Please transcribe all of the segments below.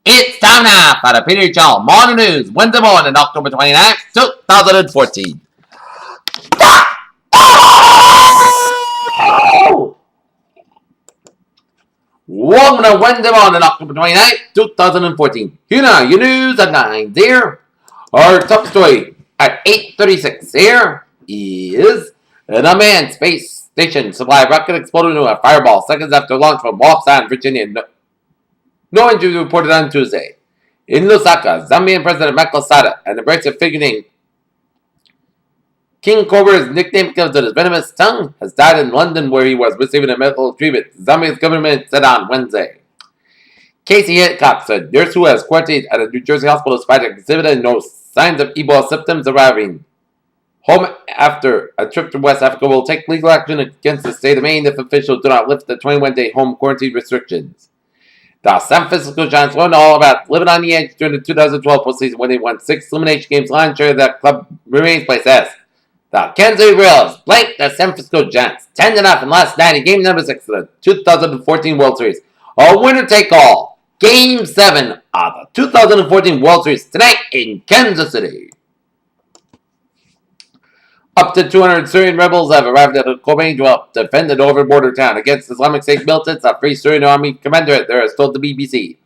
It's time now for the Peter Channel Morning News, Wednesday morning, October 29th, 2014. Welcome to Wednesday morning, October 29th, 2014. Here now, your news at 9 here. Our top story at 8:36 here is an unmanned space station supply rocket exploded into a fireball seconds after launch from Walpsand, Virginia. No injuries reported on Tuesday. In Lusaka, Zambian President Michael Sada, an abrasive figure named King Cobra's nickname because of his venomous tongue, has died in London where he was receiving a medical treatment, Zambia's government said on Wednesday. Casey Hitchcock, a nurse who has quarantined at a New Jersey hospital despite exhibiting no signs of Ebola symptoms, arriving home after a trip to West Africa, will take legal action against the state of Maine if officials do not lift the 21-day home quarantine restrictions. The San Francisco Giants learned all about living on the edge during the 2012 postseason when they won 6 elimination games. Lion share that club remains place S. The Kansas City Royals blanked the San Francisco Giants 10-0 last night in game number 6 of the 2014 World Series. A winner-take-all. Game 7 of the 2014 World Series tonight in Kansas City. Up to 200 Syrian rebels have arrived at Khomeini to help defend the northern border town against Islamic State militants. A Free Syrian Army commander there has told the BBC.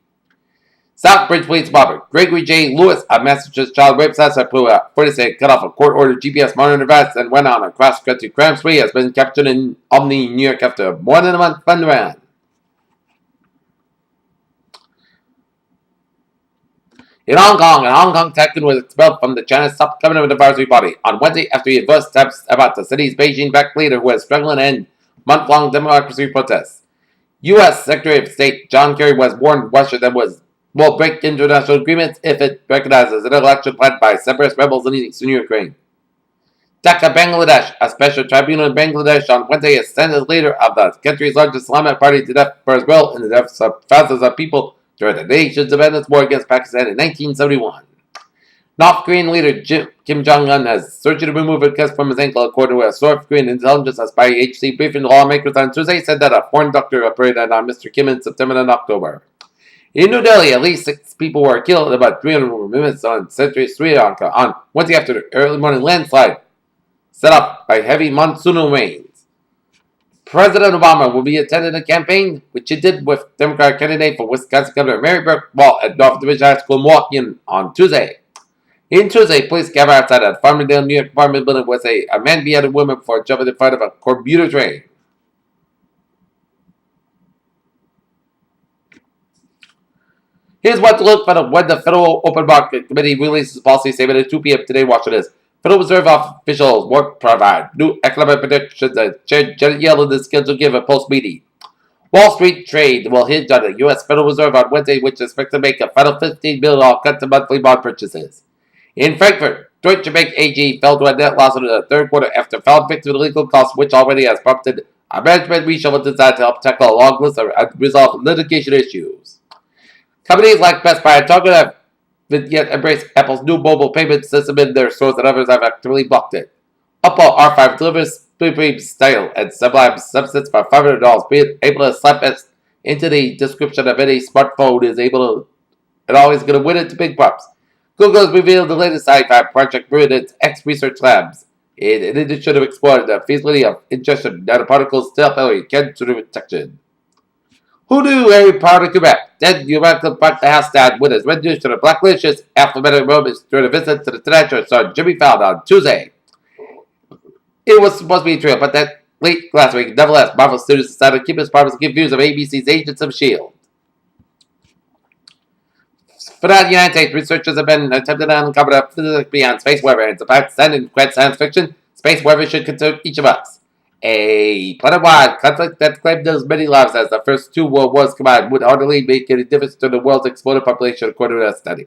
Southbridge Police Barber Gregory J. Lewis, a Massachusetts child rape suspect, 46, cut off a court-ordered GPS monitor device and went on a cross-country crime spree, has been captured in Albany, New York after more than a month on the run. In Hong Kong, a Hong Kong tycoon was expelled from the China's top government advisory body on Wednesday after he advanced steps about the city's Beijing-backed leader who is struggling to end month-long democracy protests. U.S. Secretary of State John Kerry was warned Russia that will break international agreements if it recognizes an election led by separatist rebels in eastern Ukraine. Dhaka, Bangladesh, a special tribunal in Bangladesh on Wednesday has sentenced the leader of the country's largest Islamic party to death for his role in the deaths of thousands of people during the nation's independence war against Pakistan in 1971. North Korean leader Kim Jong-un has surgery to remove a cast from his ankle, according to a South Korean intelligence spy agency briefing lawmakers on Tuesday said that a foreign doctor operated on Mr. Kim in September and October. In New Delhi, at least 6 people were killed and about 300 were missing on Century Sri Lanka on Wednesday after the early morning landslide set off by heavy monsoonal rains. President Obama will be attending a campaign, which he did with Democratic candidate for Wisconsin Governor Mary Burke-Wall at North Division High School in Milwaukee on Tuesday. In Tuesday, police gathered outside a Farmingdale, New York apartment building with a man beat a woman before jumping in front of a commuter train. Here's what to look for when the Federal Open Market Committee releases a policy statement at 2 p.m. today. Watch this. Federal Reserve officials will provide new economic predictions that Chair Janet Yellen is scheduled to give a post-meeting. Wall Street trade will hinge on the U.S. Federal Reserve on Wednesday, which is expected to make a final $15 billion cut to monthly bond purchases. In Frankfurt, Deutsche Bank AG fell to a net loss in the third quarter after falling victim to legal costs, which already has prompted a management reshuffle designed to help tackle a long list of unresolved litigation issues. Companies like Best Buy and Target have yet embraced Apple's new mobile payment system in their stores, and others have actively blocked it. Oppo R5 delivers supreme style and sublime substance for $500, being able to slap it into the description of any smartphone is able to and always going to win it to big props. Google has revealed the latest sci-fi project brewed its X-Research Labs. In addition to exploring the feasibility of ingestion nanoparticles to help cancer detection. Who knew Harry Potter could rap? Then you went to the house dad with his reduced to the blacklicious alphabetic moments during a visit to the Tonight Show star Jimmy Fallon on Tuesday. It was supposed to be true, but that late last week, nevertheless, Marvel Studios decided to keep its promise and give views of ABC's Agents of S.H.I.E.L.D. For now, the United States, researchers have been attempting to uncover the physics beyond space weather, and about in great science fiction, space weather should concern each of us. A planet-wide conflict that claimed as many lives as the first 2 world wars combined would hardly make any difference to the world's exploded population, according to a study.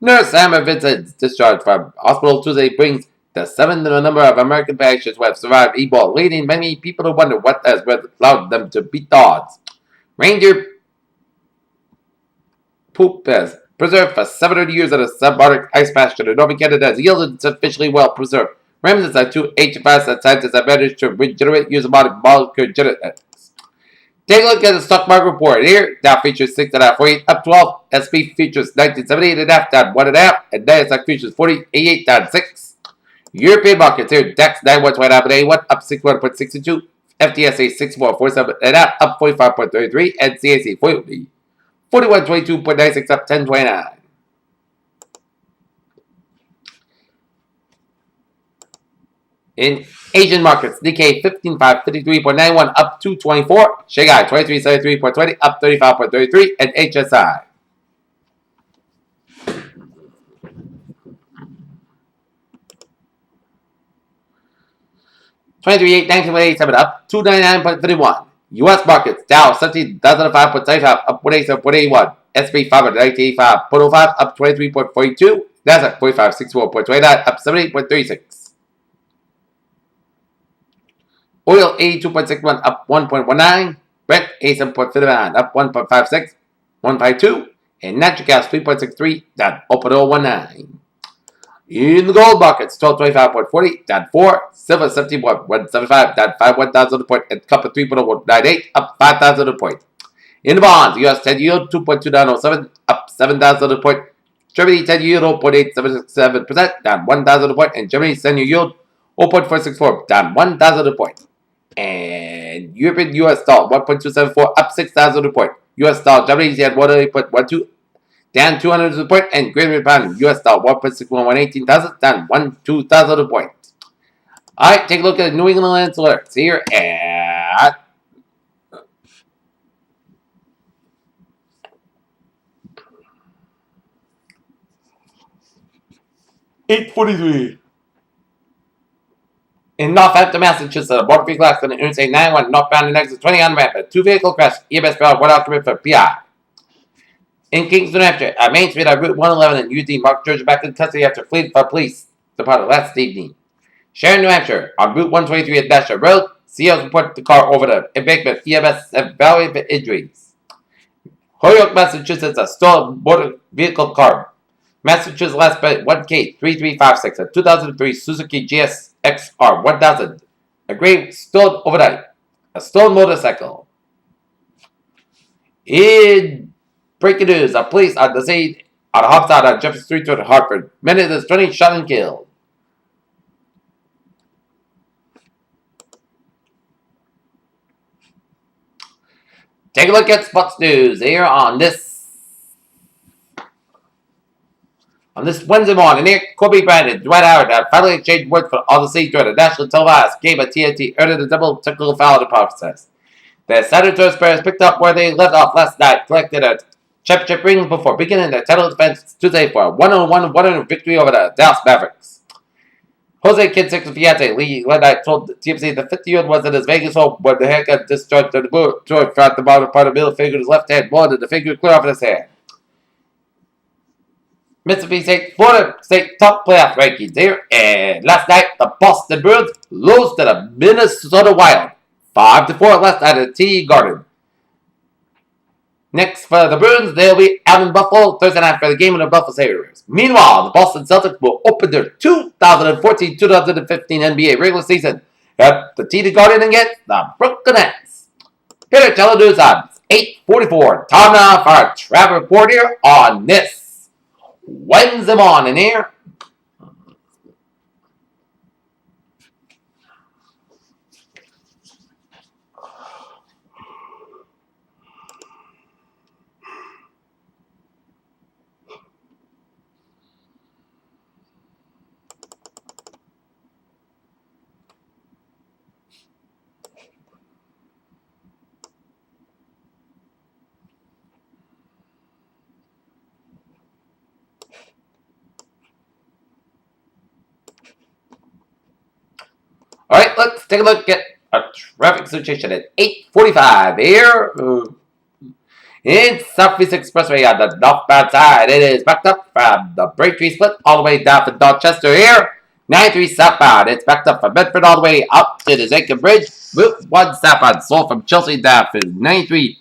Nurse Emma Vincent's discharge from hospital Tuesday brings the 7th number of American patients who have survived Ebola, leading many people to wonder what has allowed them to beat the odds. Reindeer poop has preserved for 700 years at a subarctic ice pasture in northern Canada has yielded sufficiently well preserved remnants of 2 HFS that scientists have managed to regenerate using modern molecular genetics. Take a look at the stock market report here. Dow futures 6.548, up 12. SP futures 1978.5, down 1.5. And NASDAQ futures 40.88, down 6. European markets here. DAX 9129.81, up 61.62. FTSE 6447.5, up 45.33. And CAC 4122.96, up 10.29. In Asian markets, Nikkei 15553.91, up 224. Shanghai 2373.20, up 35.33. And HSI 23,819.87, up 299.31. U.S. markets, Dow 17,005.75, up 187.81. S&P 500.85, up 23.42. Nasdaq 4564.29, up 78.36. Oil 82.61, up 1.19. Brent 87.59, up 1.56, 152. And natural gas 3.63, down 0.019. In the gold markets, 1225.40, down 4. Silver 17.175, down 51,000 a point. And copper 3.0198, up 5,000 a point. In the bonds, US 10 yield 2.2907, up 7,000 a point. Germany 10 yield 0.877%, down 1,000 a point. And Germany 10 yield 0.464, down 1,000 a point. And European US dollar 1.274, up 6,000 a point. US dollar Germany had 1.812, down 200 a point. And Great Britain pound US dollar 1.61, 18,000, down 2,000 a point. Alright, take a look at New England alerts here at 8:43. In Northampton, Massachusetts, a motor vehicle accident, Interstate 91, northbound and exit 20 on ramp. Two vehicle crash, EMS powered, one occupant for PI. In Kingston, New Hampshire, at Main Street on Route 111 in UD, Mark Georgia back in custody after fleeing from police department last evening. Sharon, New Hampshire, on Route 123 at National Road, COs report the car over the embankment. EMS have evaluated injuries. Holyoke, Massachusetts, a stolen motor vehicle car. Massachusetts last bid 1K3356, a 2003 Suzuki GSX-R 1000. A grave stolen overnight. A stolen motorcycle. In breaking news, a police on the scene on a homicide on Jefferson Street in Hartford. Many of the 20 shot and killed. Take a look at sports news here on this Wednesday morning. Here, Kobe Bryant and Dwight Howard have finally exchanged words for all the scene during a national televised game at TNT, earning a double technical foul in the process. The San Antonio Spurs picked up where they left off last night, collected a championship ring before beginning their title defense Tuesday for a 101 victory over the Dallas Mavericks. Jose Kinsic's fiance, Lee Lennight, told TMZ the 50-year-old was at his Vegas home when the hair got discharged to the boot. George found the bottom part of the middle finger in his left hand, more than the finger clear off his hand. Mississippi State, Florida State top playoff rankings here. And last night, the Boston Bruins lose to the Minnesota Wild. 5-4 last night at TD Garden. Next for the Bruins, they'll be out in Buffalo Thursday night for the game in the Buffalo Sabres. Meanwhile, the Boston Celtics will open their 2014-2015 NBA regular season at the TD Garden against the Brooklyn Nets. Here to tell the news on 8:44. Time now for our travel report here on this Wednesday morning here. Alright, let's take a look at a traffic situation at 8:45 here. In Southeast Expressway on the northbound side, it is backed up from the Braintree split all the way down to Dorchester here. 93 southbound, it's backed up from Bedford all the way up to the Zachem Bridge. Route 1 southbound, sold from Chelsea down to 93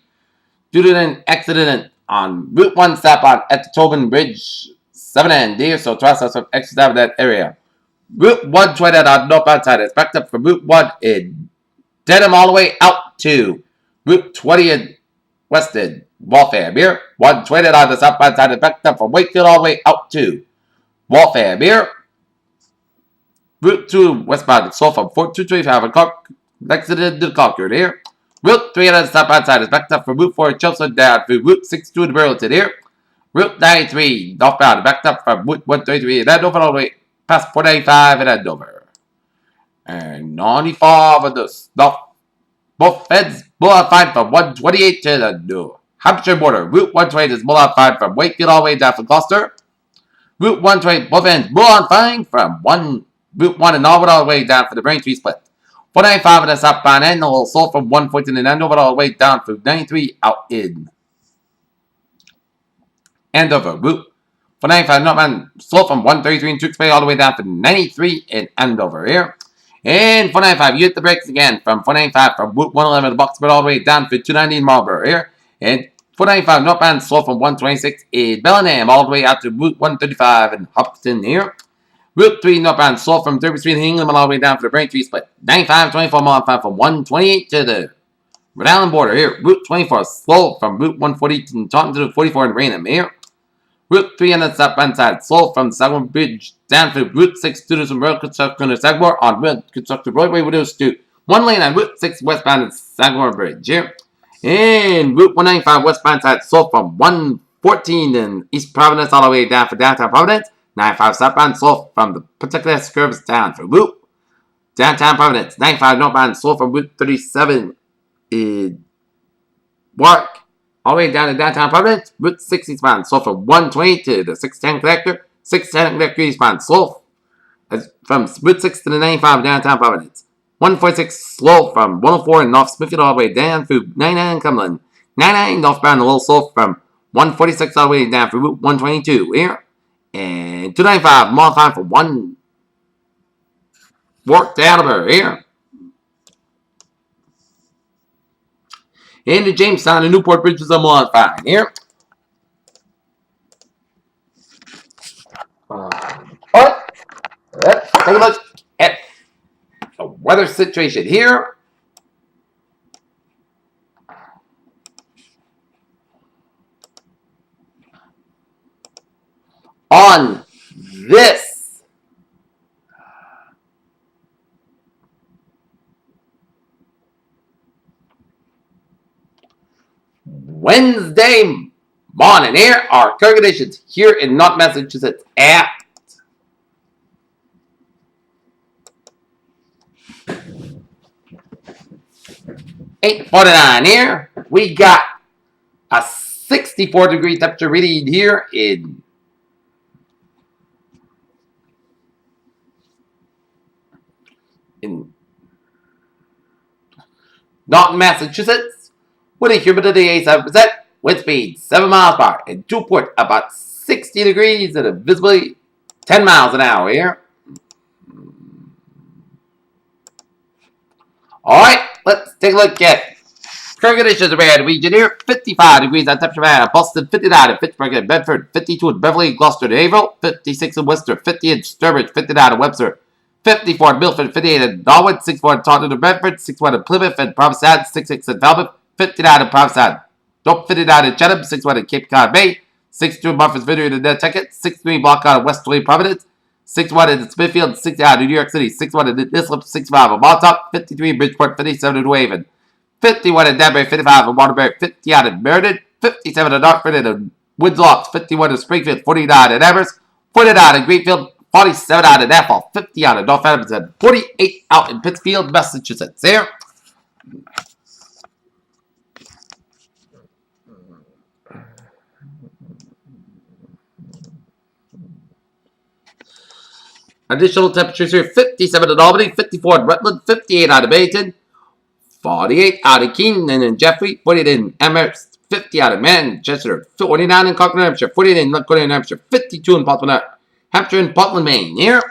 due to an accident on Route 1 southbound at the Tobin Bridge 7 end here, so trust us from exit out of that area. Route 120 on the northbound side is backed up from Route 1 in Dedham all the way out to Route 20 in Weston, Waltham here. 120 on the southbound side of Vector from Wakefield all the way out to Waltham here. Route 2 westbound, so from Fort 225 and Lexington to Concord here. Route 3 on the southbound side is backed up from Route 4 in Chelsea down through Route 62 in Burlington here. Route 93 northbound backed up from Route 133 in Andover all the way past 495 in Andover. And 95 of the north. Both ends modified from 128 to the New Hampshire border. Route 120 is modified from Wakefield all the way down to Gloucester. Route 120, both ends modified from Route 1 in Norwood all the way down for the Braintree split. 495 in the southbound end, also from 114 in Andover all the way down through 93 out in Andover. Route 495 northbound, so from 133 in Tewksbury all the way down to 93 in Andover here. And 495, you hit the brakes again from 495 from Route 111 to Boxford all the way down to 290 in Marlborough here. And 495 northbound slow from 126 in Bellingham all the way out to Route 135 in Hopkinton here. Route 3 northbound slow from Derby Street in England all the way down to the Braintree split. 95, 24 modified from 128 to the Rhode Island border here. Route 24 slow from Route 140 to Taunton to 44 in Raynham here. Route 3 on the southbound side, slow from the Sagamore Bridge down to Route 6 to some road construction to Sagamore on road constructed roadway reduced to 1 lane on Route 6 westbound at Sagamore Bridge here. And Route 195 westbound side, slow from 114 in East Providence all the way down for downtown Providence. 95 southbound, slow from the particular curves down for Route downtown Providence. 95 northbound, slow from Route 37 in Warwick all the way down to downtown Providence. Route 6 eastbound, slow from 120 to the 610 connector. 610 connector eastbound, slow from Route 6 to the 95 downtown Providence. 146 slow from 104 in North Smithfield all the way down through 99 in Cumberland. 99 northbound a little slow from 146 all the way down through Route 122 here. And 295 modified for 1 Warwick to Attleboro here. Into Jamestown and Newport Bridges are modified here. Alright, let's take a look at the weather situation here. On this Wednesday morning, here are current conditions here in North Massachusetts at 8:49 here. We got a 64-degree temperature reading here in Norton, Massachusetts, with a humidity 87%, wind speed 7 miles per hour, and Newport about 60 degrees and a visibility 10 miles an hour here. Alright, let's take a look at current conditions around the region here. 55 degrees on temperature at Boston, 59 in Pittsburgh and Bedford, 52 in Beverly, Gloucester and Haverhill, 56 in Worcester, 50 in Sturbridge, 59 in Webster, 54 in Milford, 58 in Norwood, 64 in Taunton and Bedford, 61 in Plymouth and Provincetown, 66 in Falmouth, 59 in Provincetown, 59 in Chatham, 61 in Cape Cod Bay, 62 in Martha's Vineyard and Nantucket, 63 in Block out of Westerly, Providence, 61 in Smithfield, 69 in New York City, 61 in Islip, 65 in Montauk, 53 in Bridgeport, 57 in New Haven, 51 in Danbury, 55 in Waterbury, 50 out in Meriden, 57 in Dartford and in Woodloch, 51 in Springfield, 49 in Amherst, 49 in Greenfield, 47 out in Athol, 50 out in North Adams, and 48 out in Pittsfield, Massachusetts. There. Additional temperatures here, 57 in Albany, 54 in Rutland, 58 out of Bennington, 48 out of Keenan and Jeffrey, 48 in Amherst, 50 out of Manchester, 49 in Concord, New Hampshire, 48 in Laconia, New Hampshire, 52 in Portland, Hampshire, and Portland, Maine. Here.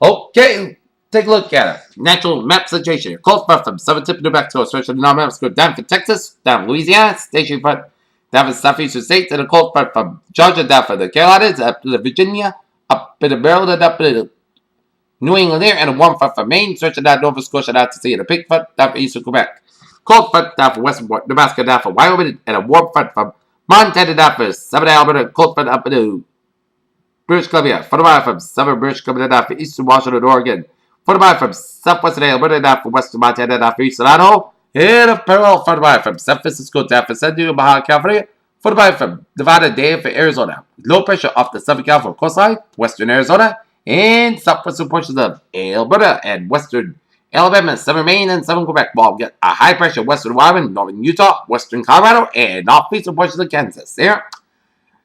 Okay, take a look at it. Natural map situation here. Cold front from southern tip of New Mexico, stretch of the North Mexico, down for Texas, down for Louisiana, station front, down for southeastern states, and a cold front from Georgia, down for the Carolinas, up to the Virginia, up to the Maryland, up to the New England there, and a warm front from Maine, stretching down Nova Scotia, out to sea, and a pink front down for eastern Quebec. Cold front down for western Nebraska down for Wyoming, and a warm front from Montana down for southern Alberta. Cold front up into British Columbia. 45 from southern British Columbia down for eastern Washington, Oregon. 45 from southwestern Alberta down for western Montana down for eastern Idaho. And a parallel 45 from San Francisco down for San Diego, Baja California. 45 from Nevada down for Arizona. Low pressure off the Southern California coastline, western Arizona, and southwestern portions of Alberta and western Alabama, southern Maine, and southern Quebec. While we get a high pressure western Wyoming, northern Utah, western Colorado, and northeastern portions of Kansas. There.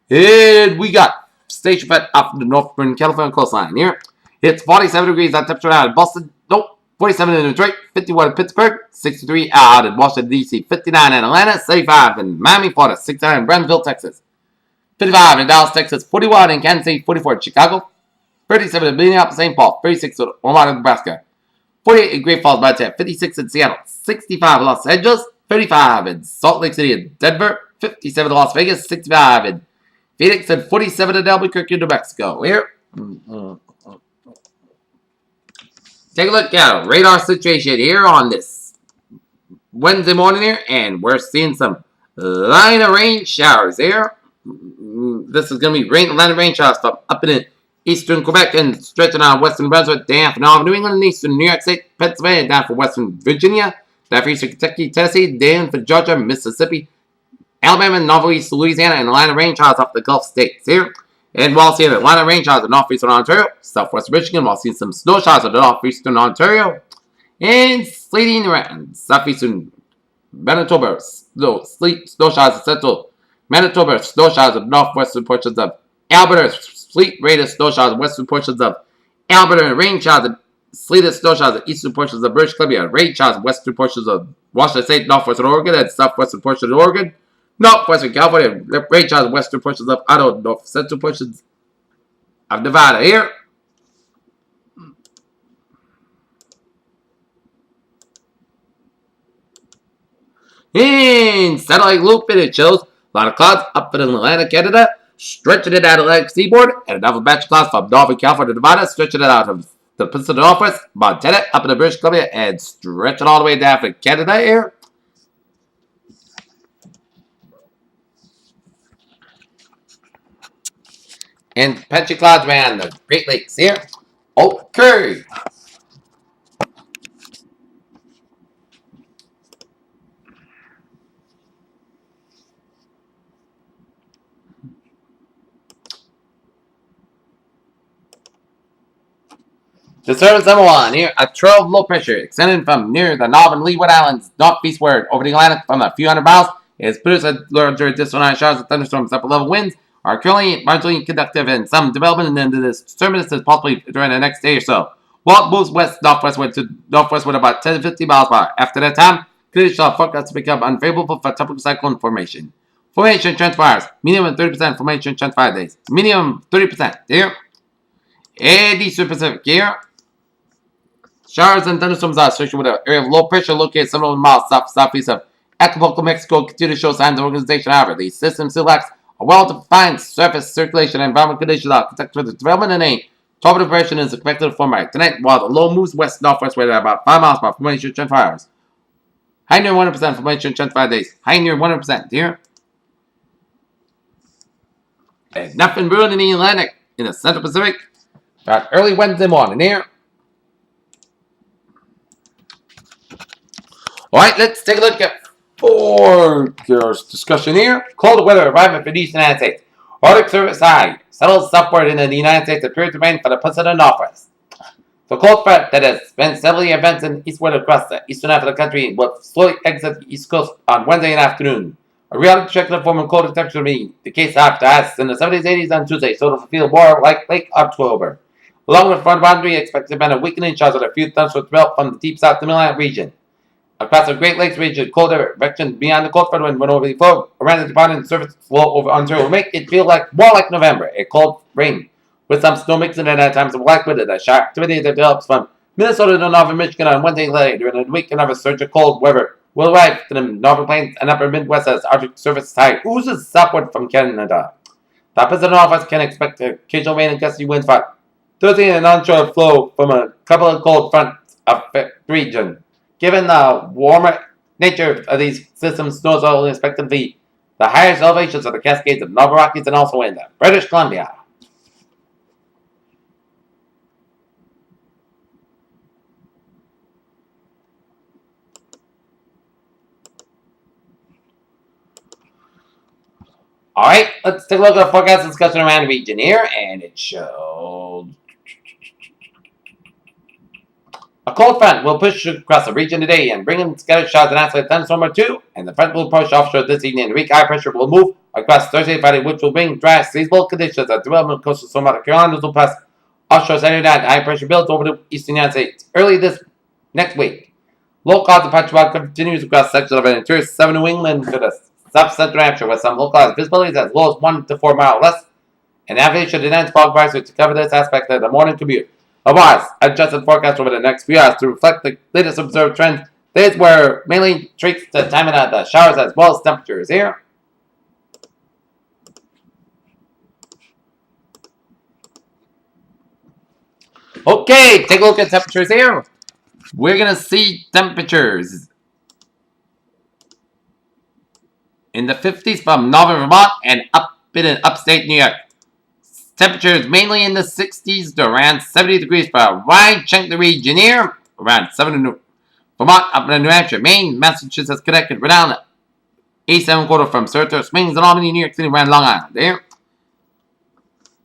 And we got station fed off the northern California coastline here. It's 47 degrees on temperature out in Boston. Nope. 47 in Detroit, 51 in Pittsburgh, 63 out in Washington, D.C., 59 in Atlanta, 75 in Miami, Florida, 69 in Brownsville, Texas, 55 in Dallas, Texas, 41 in Kansas City, 44 in Chicago, 37 in Minneapolis, St. Paul, 36 in Omaha, Nebraska, 48 in Great Falls, Montana, 56 in Seattle, 65 in Los Angeles, 35 in Salt Lake City and Denver, 57 in Las Vegas, 65 in Phoenix, and 47 in Albuquerque, New Mexico. Here. Take a look at a radar situation here on this Wednesday morning here, and we're seeing some line of rain showers here. This is going to be line of rain showers from up in eastern Quebec and stretching on western Brunswick, down for North New England and eastern New York State, Pennsylvania, down for western Virginia, down for eastern Kentucky, Tennessee, down for Georgia, Mississippi, Alabama, northeast Louisiana, and a line of rain showers off the Gulf states here. And while seeing a line of rain showers in northeastern Ontario, southwest Michigan, while seeing some snow showers in northeastern Ontario, and sleeting around southeastern Manitoba, snow showers in central Manitoba, snow showers in northwestern portions of Alberta, sleet rated snow showers in western portions of Alberta, and rain showers and sleeted snow showers in eastern portions of British Columbia, rain showers in western portions of Washington State, northwestern Oregon, and southwestern portions of Oregon, northwestern California, rain showers in western portions of Idaho, north central portions of Nevada here. And satellite loop, and it shows a lot of clouds up in Atlantic Canada, stretching it out Atlantic seaboard, and another batch of clouds from northern California to Nevada, stretching it out of the Pacific Northwest, Montana, up in the British Columbia, and stretching all the way down to Canada here. And patchy clouds around the Great Lakes here. Okay. Disturbance number 1. Here, a trail of low pressure extending from near the northern Leeward Islands northeastward over the Atlantic from a few hundred miles. It has produced a larger distant showers of thunderstorms, upper level winds are currently marginally conductive and some development into this disturbance is possibly during the next day or so. While it moves west-northwestward to northwestward about 10 to 50 miles per hour. After that time, conditions are forecast to become unfavorable for tropical cyclone formation. Formation transpires. Minimum 30% formation transpire days. Minimum 30% here. And Eastern Pacific here. Showers and thunderstorms are associated with an area of low pressure located several miles southeast of Acapulco, Mexico. Continue to show signs of organization. However, the system still lacks a well-defined surface circulation and environmental conditions are protected for the development and a tropical depression is expected to form by tonight, while the low moves west-northwestward at about 5 miles per formation transpires. High near 100% formation transpire days. High near 100% here. And nothing brewing in the Atlantic in the Central Pacific. About early Wednesday morning here. Alright, let's take a look at forecast discussion here. Cold weather environment for the Eastern United States. Arctic Cirrus high settles southward into the United States appears to remain for the Pacific Northwest. The cold front that has been steadily advancing eastward across the eastern half of the country will slowly exit the east coast on Wednesday afternoon. A reality check of form and colder temperature will be the case after us in the 70s, 80s on Tuesday, so it'll feel more like late October. Along with front boundary, expected to be a weakening showers with a few thunderstorms melt from the deep south to Midland region. Across the Great Lakes region, colder direction beyond the cold front wind went over the flow around the departing surface flow over Ontario will make it feel like more like November. A cold rain with some snow mixing in at times of black with it. A sharp activity that develops from Minnesota to northern Michigan on Wednesday later during the week. Another surge of cold weather will arrive to the northern plains and upper Midwest as Arctic surface high oozes southward from Canada. The Pacific Northwest can expect occasional rain and gusty winds for Thursday and an onshore flow from a couple of cold fronts of the region. Given the warmer nature of these systems, snows are only expected to be the highest elevations of the Cascades of Nova Rockies and also in British Columbia. Alright, let's take a look at the forecast discussion around the region here, and it shows a cold front will push across the region today and bring in scattered showers and isolated thunderstorm or two, and the front will approach offshore this evening. The weak high pressure will move across Thursday and Friday, which will bring dry, seasonable conditions at the development coastal storm out of Carolina will pass offshore Saturday night. High pressure builds over the eastern United States early this next week. Low clouds patch cloud continues across sections of an interior 7 New England to the south central Hampshire with some low clouds visibility as low as 1 to 4 miles less, and navigation to dense fog advisory to cover this aspect of the morning commute. Otherwise, adjusted forecast over the next few hours to reflect the latest observed trends. Days were mainly traced to timing of the showers as well as temperatures here. Okay, take a look at temperatures here. We're going to see temperatures in the 50s from northern Vermont and up in upstate New York. Temperatures mainly in the 60s to around 70 degrees for a wide chunk of the region here. Around 7 to Vermont, up in New Hampshire, Maine, Massachusetts, Connecticut, Rhode Island. A7 quarter from Surrey, Springs, and Albany, New York City, around Long Island. There.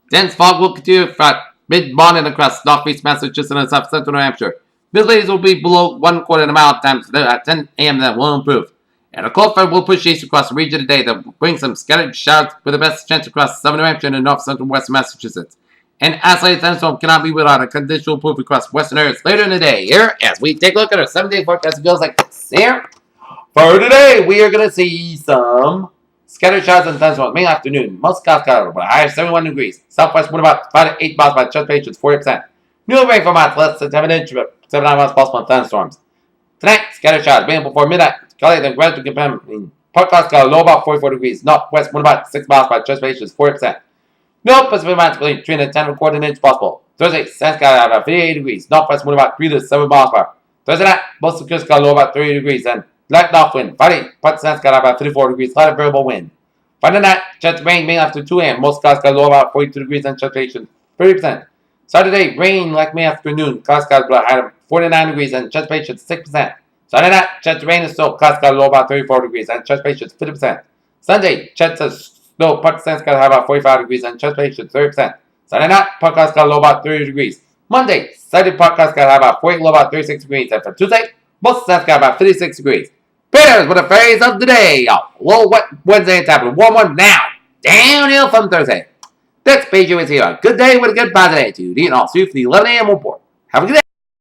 Dense fog will continue from mid-morning across northeast Massachusetts and south central New Hampshire. Visibility will be below 1/4 of a mile at times. At 10 a.m. that will improve. And a cold front will push east across the region today that will bring some scattered showers with the best chance across southern New Hampshire and north central west Massachusetts. An isolated thunderstorm cannot be without a condition will improve across western areas later in the day. Here, as we take a look at our 7-day forecast, it goes like this. Here, for today, we are going to see some scattered showers and thunderstorms May afternoon. Most clouds covered, but high 71 degrees. Southwest wind about 5 to 8 miles by chance 40%. New rain for miles less than 7 inches, but 7 miles possible in thunderstorms. Tonight, scattered showers beginning before midnight. Kelly, the gradual compare Port Costco, low about 44 degrees. Northwest wind about 6 miles by chance 40%. No Pacific winds between 3 and 10 and 1/4 inch possible. Thursday, San Sky about 58 degrees. Northwest wind about 3 to 7 miles per hour. Thursday night, most of the coast low about 30 degrees and light north wind. Friday, part of San Sky about 34 degrees. Light variable wind. Friday night, chance of rain May after 2 a.m. Most clouds low about 42 degrees and chance 30%. Saturday, rain like May afternoon. Clouds high of 49 degrees and chance 6%. Saturday night, chance of rain and snow. Clouds low about 34 degrees and chance 50%. Sunday, chance of snow. Part of San Sky high about 45 degrees and chance 30%. Saturday night, Park Costco low about 30 degrees. Monday, Saturday, Park Costco high about 40, low about 36 degrees. And for Tuesday, most San Sky about 56 degrees. Bears with the phrase of the day. Low wet Wednesday and top of warm one now. Downhill from Thursday. That's Page here. A good day with a good positive attitude. Eating all soup for the 11 a.m. report. Have a good day.